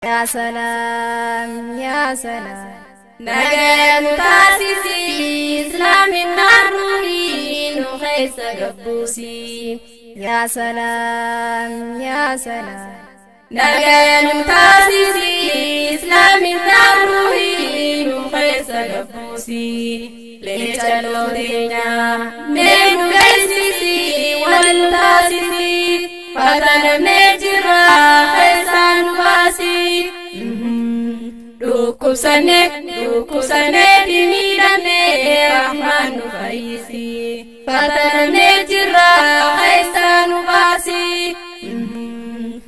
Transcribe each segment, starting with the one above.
يا سلام يا سلام نجاة متاسسي إسلام النروي نخيس قبوسي يا سلام يا سلام نجاة متاسسي إسلام النروي نخيس قبوسي ليش اللودينا من قيسسي والتاسسي فتن مجرى خيسان باسي دوكوساني بميداني رحمن فايسي فتن مجرى خيسان باسي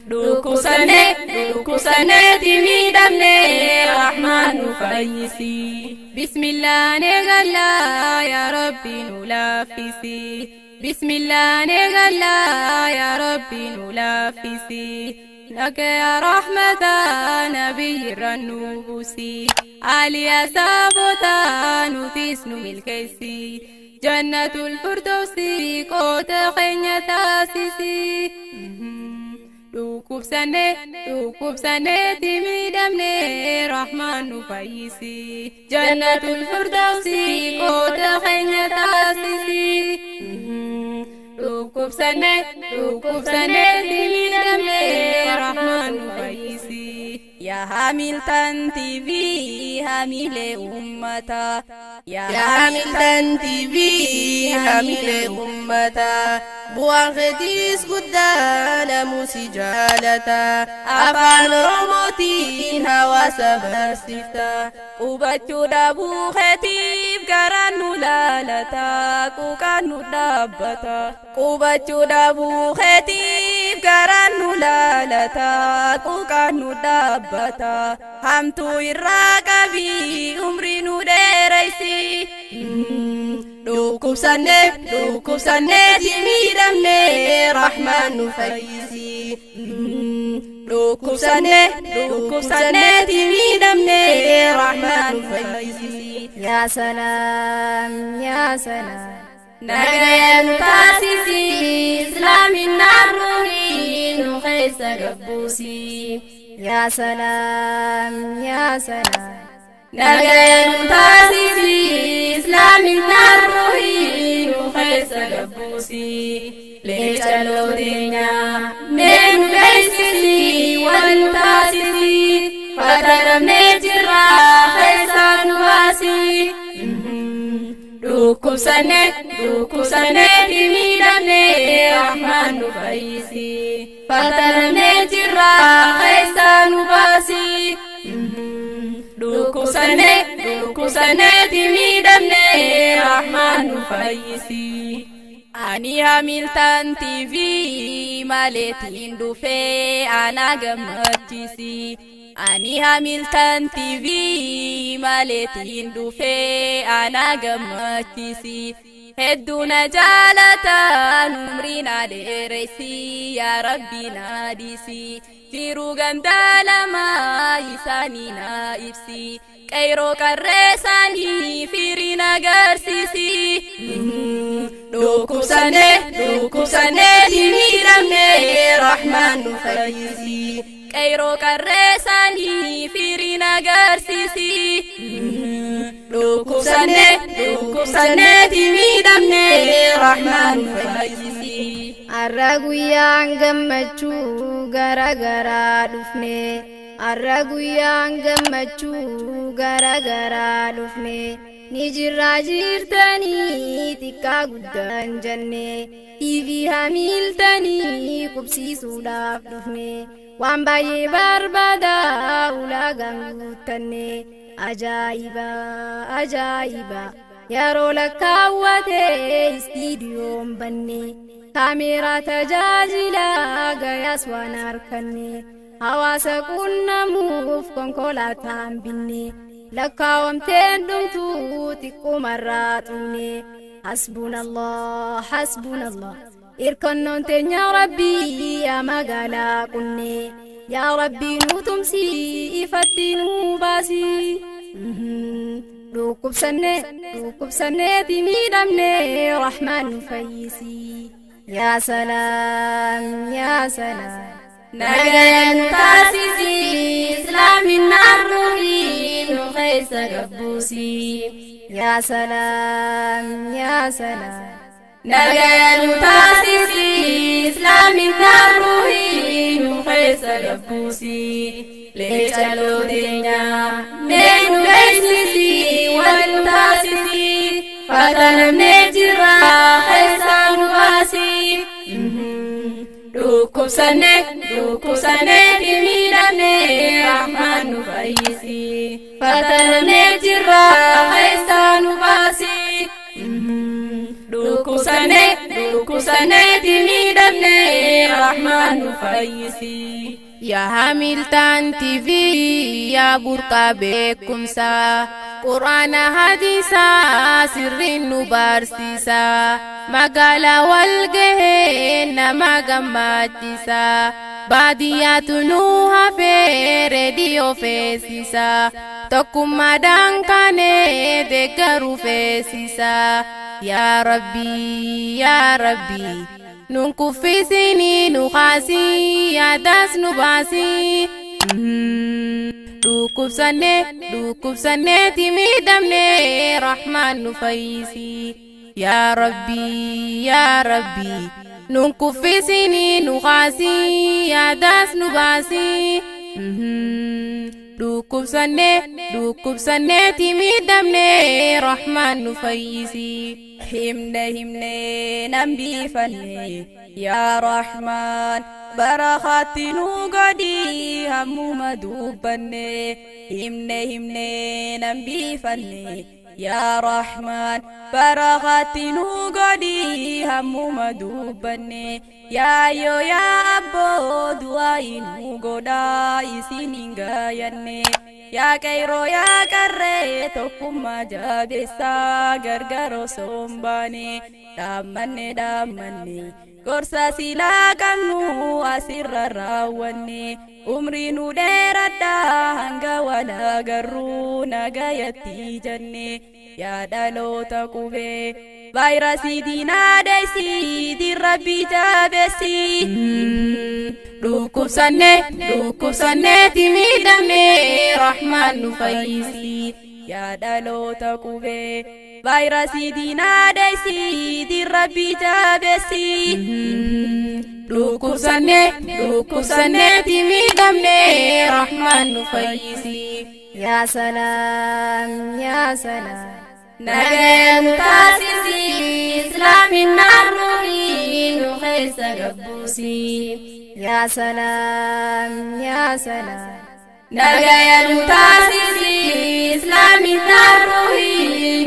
دوكوساني بميداني رحمن فايسي بسم الله نغلا يا ربي نلافسي بسم الله نغلا يا ربي نلافسي لك يا رحمة نبي الرنوبسي علي سابتا نتيسن بالكيسي جنة الفردوس قوت خينة تاسسي دوكوب سنة تمي دمني رحمن فايسي جنة الفردوس قوت خينة تاسسي دوكوب سنة تمي دمني رحمن فايسي يا هاملتان تي في هامل أمتا يا هاملتان تي في هامل أمتا buang khedis gudana musijalata afan romotin hawasa bersifta ubacu dabu khetib garanu lalata kukanu dabbata ubacu dabu khetib garanu lalata kukanu dabbata hamtu irraqabi umrinu deraisi دوكوب سنة تميدمني رحمن فايسي دوكوب سنة تميدمني رحمن فايسي يا سلام يا سلام نجاة متاسسي إسلام النروي نخيس قبوسي يا سلام يا سلام نجاة متاسسي إسلام النروي نخيس قبوسي ليش اللودينا من قيسسي والمتاسسي فتن مجرى خيسان باسي دوكوب سنة بميداني رحمن فايسي فتن مجرى خيسان باسي دوكوساني تميدمني رحمن فايسي أني هاملتان تي في مالتين دوفي أنا قمتشيسي أني هاملتان تي في مالتين دوفي أنا قمتشيسي هدونا جالتا نمرنا ديريسي يا ربي ناديسي فيرو غندالما يسانينا إبسي كيرو كرساني فيرينا غرسيسي دوكوب سنة تميدمني رحمن فايسي كيرو كرساني فيرينا غرسيسي دوكوب سنة تميدمني رحمن فايسي الرقويان قمتشو غرا غرا دفني الرقويان قمتشو غرا غرا دفني نجرا جيرتني تكا قدان جنة تيفي هميلتني قبسي سوداف دفني وان باي بربادا ولا غنغوتني أجايبا أجايبا يا رولا كاواتي استديوم بني كاميرا تجاجلا غياس وناركني حواسا كنا موف كونكولا تامبني لكاوم تندمتو تكو مراتني حسبنا الله إركنون تن يا ربي يا مغالا كني يا ربي نوتمسي إفتنو باسي دوكوب سنة تميدمني رحمن فايسي يا سلام يا سلام nagayan taasisi islaamin arruhi nu keessa gabbuusi yaa salaam yaa salaam nagayan taasisi islaamin arruhi nu keessa gabbuusi leechaloo teenya meenu beeksisi wal taasisi fatanamnee jirra keessaa nu baasi dhukkubsannee dhimiidhamne rahmaan nu fayyisi fatanamnee jirra keessaa nu baasi dhukkubsannee dhimiidhamne rahmaan nu fayyisi yaa Hamilton TV yaa burqaa beekumsa Quraana hadiisa sirriin nu barsiisa magaalaa wal gahee nama gammachiisa baadiyyaatu nu hafee reediyoo feesisa tokkummaadhaan kaanee deeggaruu feesisa yaa rabbi nun kuffisini nu kaasi yaadaas nu baasi dhukkubsannee timiidhamne rahmaan nu fayyisi yaa rabbi nun kuffisini nu kaasi yaadaas nu baasi dhukkubsannee timiidhamne rahmaan nu fayyisi himne nambifanne yaa rahmaan barakaatti nu godhi hammuma dubbanne himne nambifanne yaa rahmaan barakaatti nu godhi hammuma dubbanne yaayo yaa abboo du'aayi nu godha isin hin gaayanne yaa qayroo yaa qarree tokkummaa jabeessaa gargaaroo sombaane dhaammanne gorsa silaa qabnu asirra raawwanne umrii nu dheeradha hanga wal agarruu nagayatti jenne yaa dhaloota qubee vaayirasii diinaa deessii rabbii jabeessi dhukkubsannee timiidhamne rahmaan nu fayyisi yaa dhaloota qubee vaayirasii diinaa deessii rabbii jabeessi dhukkubsannee timiidhamne rahmaan nu fayyisi yaa salaam nagayan taasisi islaamin arruhi nu keessa gabbuusi yaa salaam nagayan taasisi islaamin arruhi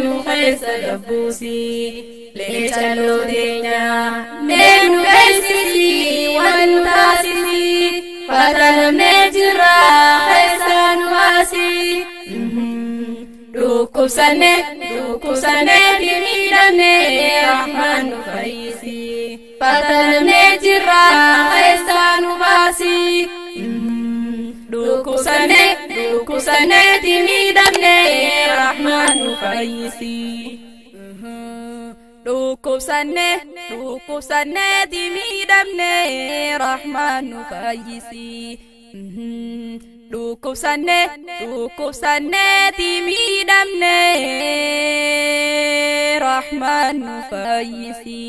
nu keessa gabbuusi leechaloo teenya meenu beeksisi wal taasisi fatanamnee jirra keessaa nu baasi dhukkubsannee dhimiidhamne rahmaan nu fayyisi fatanamnee jirra keessaa nu baasi dhukkubsannee dhimiidhamne rahmaan nu fayyisi dhukkubsannee dhimiidhamne rahmaan nu fayyisi dhukkubsannee dhimiidhamne rahmaan nu fayyisi